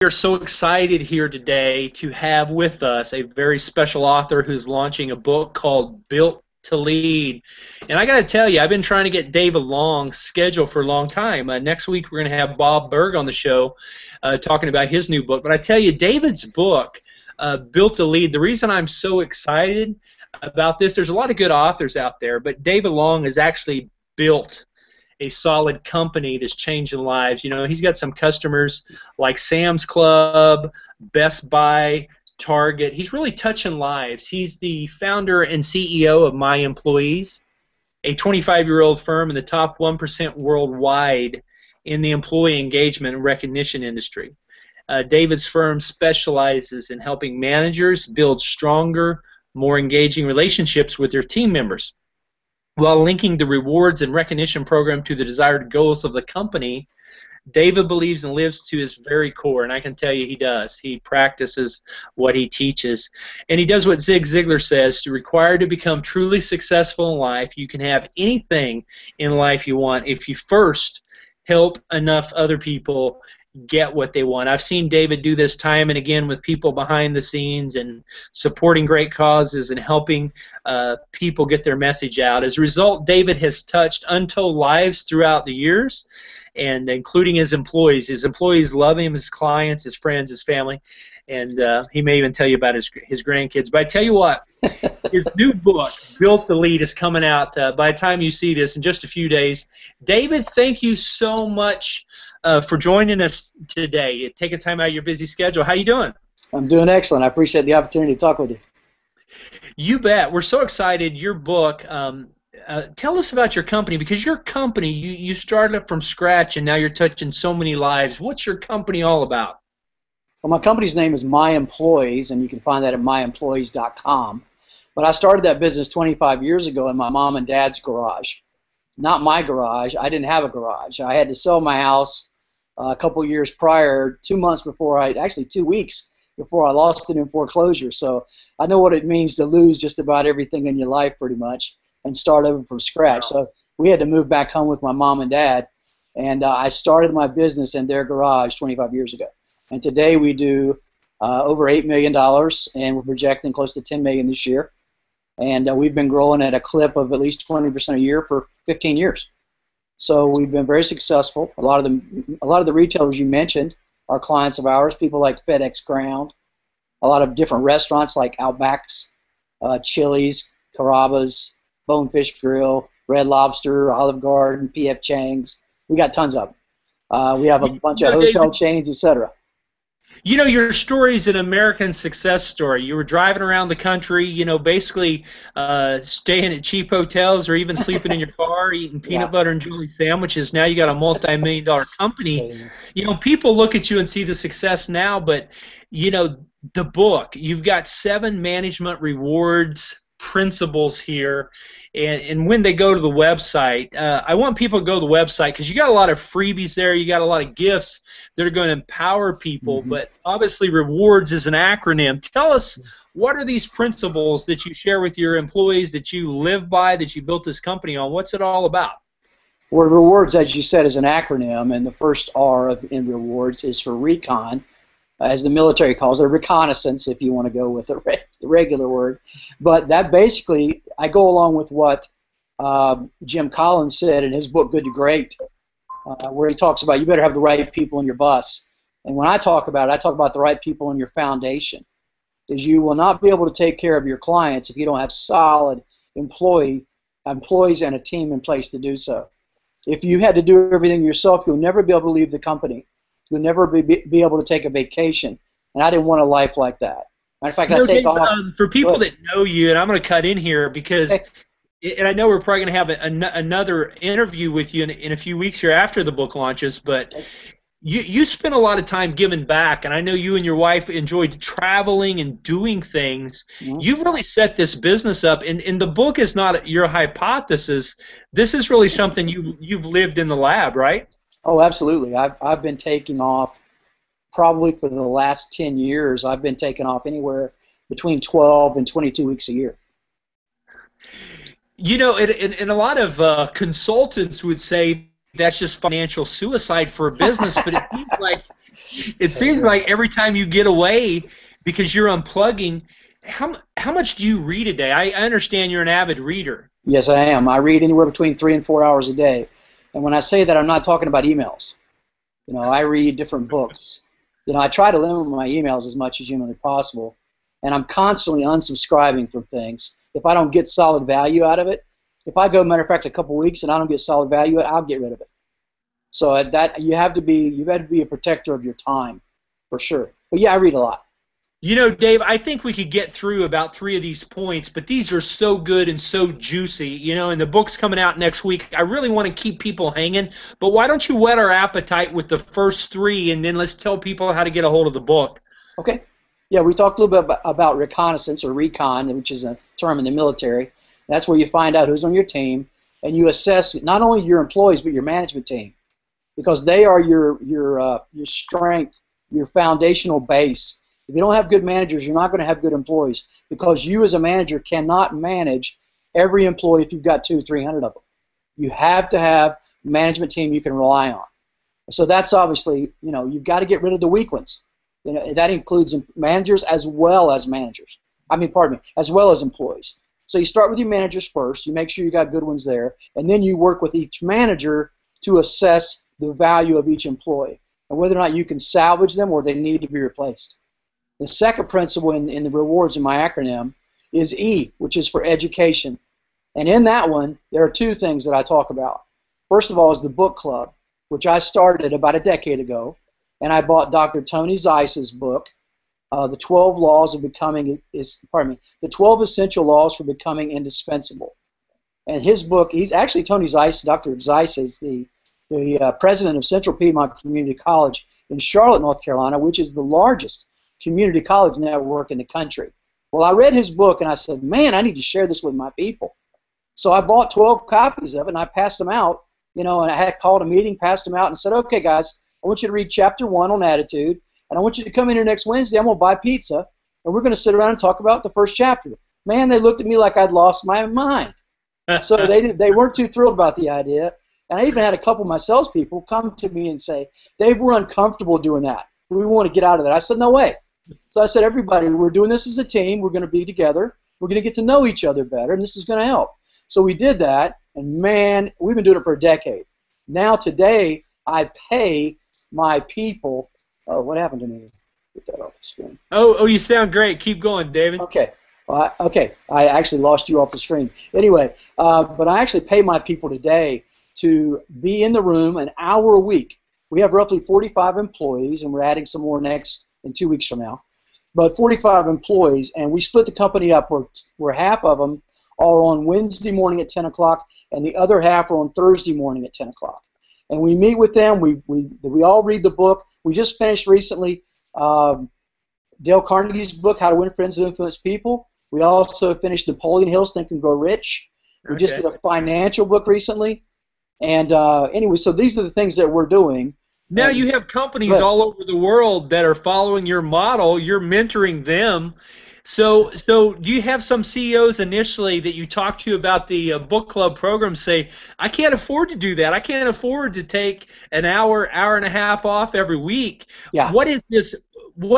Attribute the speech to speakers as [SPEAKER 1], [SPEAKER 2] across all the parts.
[SPEAKER 1] We are so excited here today to have with us a very special author who's launching a book called Built to Lead. And I got to tell you, I've been trying to get David Long scheduled for a long time. Next week we're going to have Bob Berg on the show talking about his new book. But I tell you, David's book, Built to Lead, the reason I'm so excited about this, there's a lot of good authors out there, but David Long has actually built a solid company that's changing lives. You know, he's got some customers like Sam's Club, Best Buy, Target. He's really touching lives. He's the founder and CEO of MyEmployees, a 25-year-old firm in the top 1% worldwide in the employee engagement and recognition industry. David's firm specializes in helping managers build stronger, more engaging relationships with their team members, while linking the rewards and recognition program to the desired goals of the company. David believes and lives to his very core, and I can tell you he does. He practices what he teaches. And he does what Zig Ziglar says: required to become truly successful in life, you can have anything in life you want if you first help enough other people get what they want. I've seen David do this time and again with people behind the scenes and supporting great causes and helping people get their message out. As a result, David has touched untold lives throughout the years, and including his employees. His employees love him, his clients, his friends, his family, and he may even tell you about his grandkids. But I tell you what, his new book, Built to Lead, is coming out by the time you see this in just a few days. David, thank you so much for joining us today, taking time out of your busy schedule. How you doing?
[SPEAKER 2] I'm doing excellent. I appreciate the opportunity to talk with you.
[SPEAKER 1] You bet. We're so excited. Your book, tell us about your company, because your company, you started up from scratch and now you're touching so many lives. What's your company all about?
[SPEAKER 2] Well, my company's name is MyEmployees, and you can find that at MyEmployees.com. But I started that business 25 years ago in my mom and dad's garage. Not my garage. I didn't have a garage. I had to sell my house a couple years prior, 2 months before actually 2 weeks before I lost it in foreclosure. So I know what it means to lose just about everything in your life pretty much and start over from scratch. So we had to move back home with my mom and dad, and I started my business in their garage 25 years ago. And today we do over $8 million, and we're projecting close to $10 million this year. And we've been growing at a clip of at least 20% a year for 15 years. So we've been very successful. A lot of the retailers you mentioned are clients of ours, people like FedEx Ground, a lot of different restaurants like Outbacks, Chili's, Carrabba's, Bonefish Grill, Red Lobster, Olive Garden, P.F. Chang's. We got tons of them. We have a bunch of hotel chains, etc.
[SPEAKER 1] You know, your story is an American success story. You were driving around the country, you know, basically staying at cheap hotels or even sleeping in your car, eating peanut butter and jelly sandwiches. Now you got a multi-million-dollar company. You know, people look at you and see the success now, but, you know, the book, you've got 7 management rewards principles here. And when they go to the website, I want people to go to the website because you got a lot of freebies there. You got a lot of gifts that are going to empower people. But obviously, rewards is an acronym. Tell us, what are these principles that you share with your employees, that you live by, that you built this company on? What's it all about?
[SPEAKER 2] Well, rewards, as you said, is an acronym, and the first R in rewards is for recon, as the military calls it, reconnaissance, if you want to go with the regular word. But that basically, I go along with what Jim Collins said in his book, Good to Great, where he talks about you better have the right people in your bus. And when I talk about it, I talk about the right people in your foundation, because you will not be able to take care of your clients if you don't have solid employees and a team in place to do so. If you had to do everything yourself, you'll never be able to leave the company. You'll never be able to take a vacation, and I didn't want a life like that. Matter of fact, I take off.
[SPEAKER 1] For people that know you, and I'm going to cut in here because, and I know we're probably going to have another interview with you in a few weeks here after the book launches, but you spend a lot of time giving back, and I know you and your wife enjoyed traveling and doing things. You've really set this business up, and the book is not your hypothesis. This is really something you've lived in the lab, right?
[SPEAKER 2] Oh, absolutely. I've been taking off probably for the last 10 years. I've been taking off anywhere between 12 and 22 weeks a year.
[SPEAKER 1] You know, and a lot of consultants would say that's just financial suicide for a business, but it seems like It seems like every time you get away because you're unplugging, how much do you read a day? I understand you're an avid reader.
[SPEAKER 2] Yes, I am. I read anywhere between 3 and 4 hours a day. And when I say that, I'm not talking about emails. I read different books. I try to limit my emails as much as humanly possible. And I'm constantly unsubscribing from things. If I don't get solid value out of it, if I go, matter of fact, a couple weeks and I don't get solid value, I'll get rid of it. So that you have to be a protector of your time, for sure. But yeah, I read a lot.
[SPEAKER 1] Dave, I think we could get through about 3 of these points, but these are so good and so juicy. And the book's coming out next week. I really want to keep people hanging, but why don't you whet our appetite with the first 3, and then let's tell people how to get a hold of the book.
[SPEAKER 2] Okay. Yeah, we talked a little bit about reconnaissance, or recon, which is a term in the military. That's where you find out who's on your team, and you assess not only your employees but your management team, because they are your strength, your foundational base. If you don't have good managers, you're not going to have good employees, because you as a manager cannot manage every employee if you've got 200-300 of them. You have to have a management team you can rely on. So that's obviously, you've got to get rid of the weak ones. That includes managers as well as as well as employees. So you start with your managers first. You make sure you got good ones there, and then you work with each manager to assess the value of each employee and whether or not you can salvage them or they need to be replaced. The second principle in the rewards in my acronym is E, which is for education. And in that one, there are 2 things that I talk about. First of all is the book club, which I started about a decade ago, and I bought Dr. Tony Zeiss's book, The 12 Essential Laws for Becoming Indispensable. And his book, Tony Zeiss, Dr. Zeiss is the president of Central Piedmont Community College in Charlotte, North Carolina, which is the largest community college network in the country. Well, I read his book and I said, man, I need to share this with my people. So I bought 12 copies of it and I passed them out, and I had called a meeting, passed them out, and said, okay, guys, I want you to read chapter 1 on attitude, and I want you to come in here next Wednesday. I'm going to buy pizza, and we're going to sit around and talk about the first chapter. Man, they looked at me like I'd lost my mind. So they weren't too thrilled about the idea. And I even had a couple of my salespeople come to me and say, Dave, we're uncomfortable doing that. We want to get out of that. I said, no way. So I said, everybody, we're doing this as a team. We're going to be together. We're going to get to know each other better, and this is going to help. So we did that, and man, we've been doing it for a decade. Now today, I pay my people. Oh, what happened to me? Get that off the screen.
[SPEAKER 1] Oh, you sound great. Keep going, David.
[SPEAKER 2] Okay. Okay. I actually lost you off the screen. Anyway, but I actually pay my people today to be in the room an hour a week. We have roughly 45 employees, and we're adding some more in 2 weeks from now. But 45 employees, and we split the company up where half of them are on Wednesday morning at 10 o'clock, and the other half are on Thursday morning at 10 o'clock. And we meet with them. We all read the book. We just finished recently Dale Carnegie's book, How to Win Friends and Influence People. We also finished Napoleon Hill's Think and Grow Rich. We just did a financial book recently. And anyway, so these are the things that we're doing.
[SPEAKER 1] Now you have companies all over the world that are following your model. You're mentoring them. So do you have some CEOs initially that you talk to about the book club program say, I can't afford to do that. I can't afford to take an hour and a half off every week.
[SPEAKER 2] Yeah.
[SPEAKER 1] What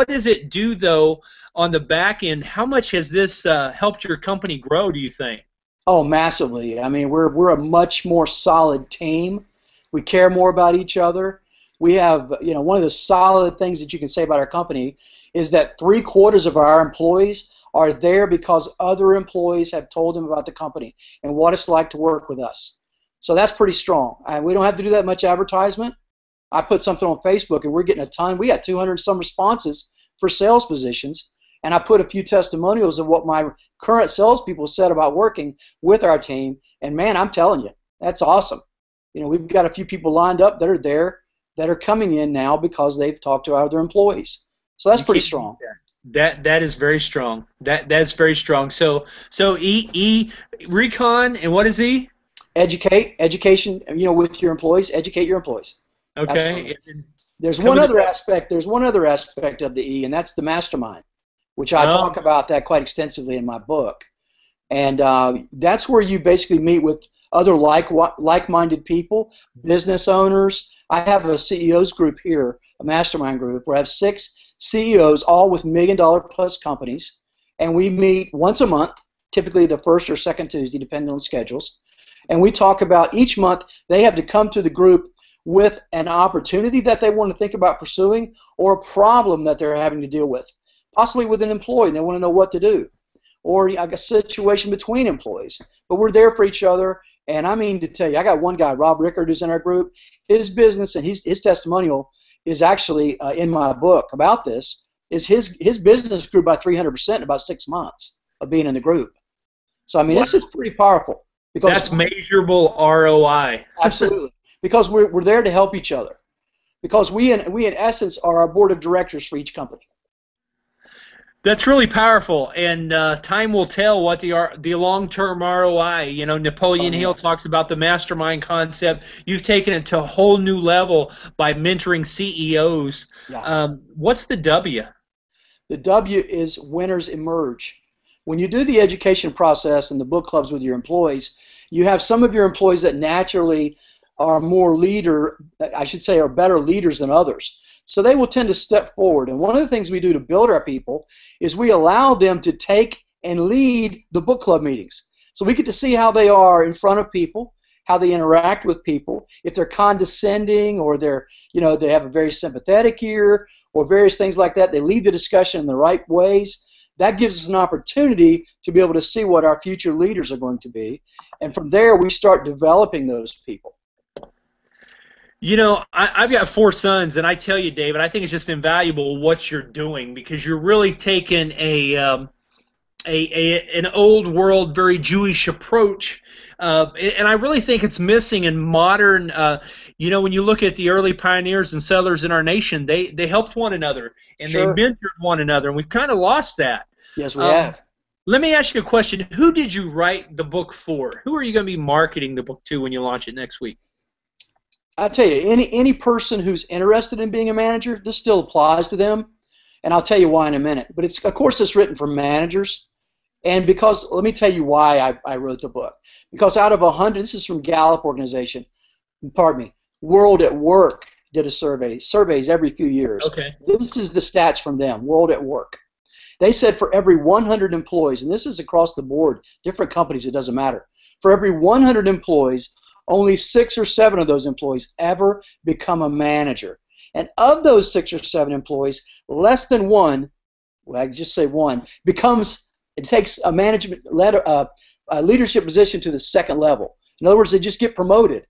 [SPEAKER 1] does it do, though, on the back end? How much has this helped your company grow, do you think?
[SPEAKER 2] Oh, massively. I mean, we're a much more solid team. We care more about each other. We have, one of the solid things that you can say about our company is that 3/4 of our employees are there because other employees have told them about the company and what it's like to work with us. So that's pretty strong. We don't have to do that much advertisement. I put something on Facebook and we're getting a ton. We got 200 some responses for sales positions, and I put a few testimonials of what my current salespeople said about working with our team. And man, I'm telling you, that's awesome. We've got a few people lined up that are there that are coming in now because they've talked to other employees. So that's pretty strong.
[SPEAKER 1] That is very strong. That's very strong. So E recon, and what is E?
[SPEAKER 2] Education. With your employees, educate your employees.
[SPEAKER 1] Okay.
[SPEAKER 2] There's one other aspect. There's one other aspect of the E, and that's the mastermind, which I talk about that quite extensively in my book. And that's where you basically meet with other like-minded people, business owners. I have a CEOs group here, a mastermind group, where I have 6 CEOs, all with $1 million plus companies, and we meet once a month, typically the first or second Tuesday, depending on schedules. And we talk about each month they have to come to the group with an opportunity that they want to think about pursuing or a problem that they're having to deal with, possibly with an employee, and they want to know what to do, or a situation between employees. But we're there for each other, and I mean to tell you, I got one guy, Rob Rickard, who's in our group. His business and his testimonial is actually in my book about this, is his business grew by 300% in about 6 months of being in the group. So, I mean,
[SPEAKER 1] Wow.
[SPEAKER 2] this is pretty powerful. Because
[SPEAKER 1] That's measurable ROI.
[SPEAKER 2] Absolutely. Because we're there to help each other. Because we in essence are our board of directors for each company.
[SPEAKER 1] That's really powerful, and time will tell what the long-term ROI. You know, Napoleon Hill talks about the mastermind concept. You've taken it to a whole new level by mentoring CEOs.
[SPEAKER 2] Yeah.
[SPEAKER 1] What's the W?
[SPEAKER 2] The W is winners emerge. When you do the education process and the book clubs with your employees, you have some of your employees that naturally are are better leaders than others. So they will tend to step forward. And one of the things we do to build our people is we allow them to take and lead the book club meetings. So we get to see how they are in front of people, how they interact with people, if they're condescending or they have a very sympathetic ear or various things like that. They lead the discussion in the right ways. That gives us an opportunity to be able to see what our future leaders are going to be. And from there, we start developing those people.
[SPEAKER 1] You know, I've got 4 sons, and I tell you, David, I think it's just invaluable what you're doing, because you're really taking an old world, very Jewish approach, and I really think it's missing in modern. You know, when you look at the early pioneers and settlers in our nation, they helped one another and
[SPEAKER 2] Sure.
[SPEAKER 1] they mentored one another, and we've kind of lost that.
[SPEAKER 2] Yes, we have.
[SPEAKER 1] Let me ask you a question. Who did you write the book for? Who are you going to be marketing the book to when you launch it next week?
[SPEAKER 2] I'll tell you, any person who's interested in being a manager, this still applies to them, and I'll tell you why in a minute. But of course, it's written for managers, and because let me tell you why I wrote the book. Because out of 100, this is from Gallup organization, World at Work did a surveys every few years.
[SPEAKER 1] Okay.
[SPEAKER 2] This is the stats from them, World at Work. They said for every 100 employees, and this is across the board, different companies, it doesn't matter. For every 100 employees, only 6 or 7 of those employees ever become a manager. And of those 6 or 7 employees, less than 1, well, I just say 1, takes a a leadership position to the second level. In other words, they just get promoted.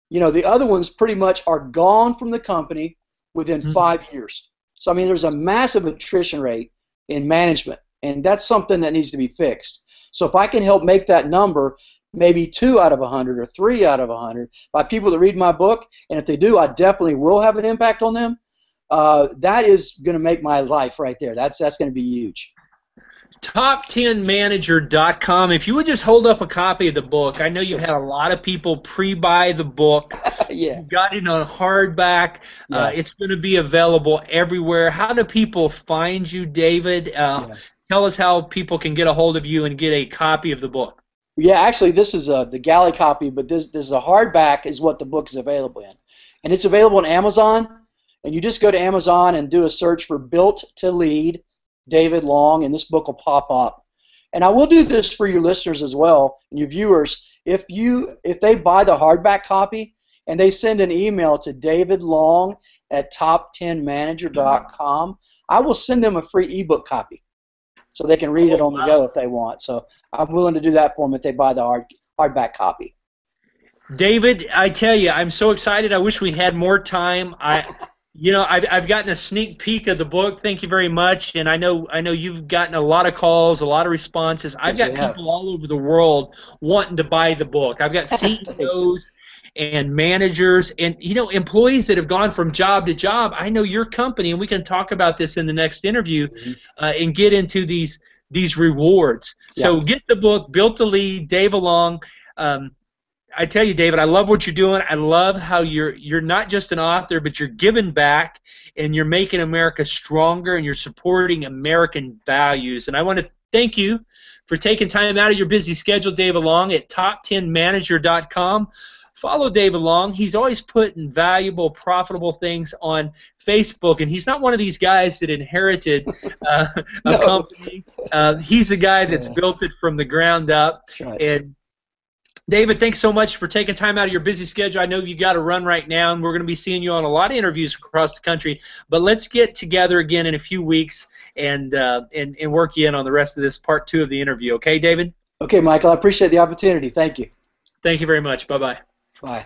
[SPEAKER 2] You know, the other ones pretty much are gone from the company within 5 years. So, I mean, there's a massive attrition rate in management, and that's something that needs to be fixed. So if I can help make that number maybe 2 out of 100 or 3 out of 100 by people that read my book, and if they do, I definitely will have an impact on them. That is going to make my life right there. That's going to be huge.
[SPEAKER 1] Top10manager.com. If you would just hold up a copy of the book. I know you've had a lot of people pre-buy the book.
[SPEAKER 2] Yeah.
[SPEAKER 1] You got it on hardback.
[SPEAKER 2] Yeah.
[SPEAKER 1] It's going to be available everywhere. How do people find you, David? Tell us how people can get a hold of you and get a copy of the book.
[SPEAKER 2] Yeah, actually, this is the galley copy, but this is a hardback is what the book is available in. And it's available on Amazon, and you just go to Amazon and do a search for Built to Lead, David Long, and this book will pop up. And I will do this for your listeners as well, and your viewers. If they buy the hardback copy and they send an email to davidlong@top10manager.com, I will send them a free ebook copy, so they can read it on the go if they want. So I'm willing to do that for them if they buy the hardback copy.
[SPEAKER 1] David, I tell you, I'm so excited. I wish we had more time. I've gotten a sneak peek of the book. Thank you very much. And I know you've gotten a lot of calls, a lot of responses. I've got people all over the world wanting to buy the book. I've got CEOs and managers and employees that have gone from job to job. I know your company, and we can talk about this in the next interview, and get into these rewards. Yeah. So get the book, Built to Lead, Dave Long. I tell you, David, I love what you're doing. I love how you're not just an author, but you're giving back, and you're making America stronger, and you're supporting American values. And I want to thank you for taking time out of your busy schedule, Dave Along, at top10manager.com. Follow Dave Along. He's always putting valuable, profitable things on Facebook, and he's not one of these guys that inherited a
[SPEAKER 2] No.
[SPEAKER 1] company. He's a guy that's built it from the ground up.
[SPEAKER 2] That's right.
[SPEAKER 1] And David, thanks so much for taking time out of your busy schedule. I know you got to run right now, and we're going to be seeing you on a lot of interviews across the country. But let's get together again in a few weeks and work you in on the rest of this part 2 of the interview. Okay, David?
[SPEAKER 2] Okay, Michael. I appreciate the opportunity. Thank you.
[SPEAKER 1] Thank you very much. Bye-bye.
[SPEAKER 2] Bye.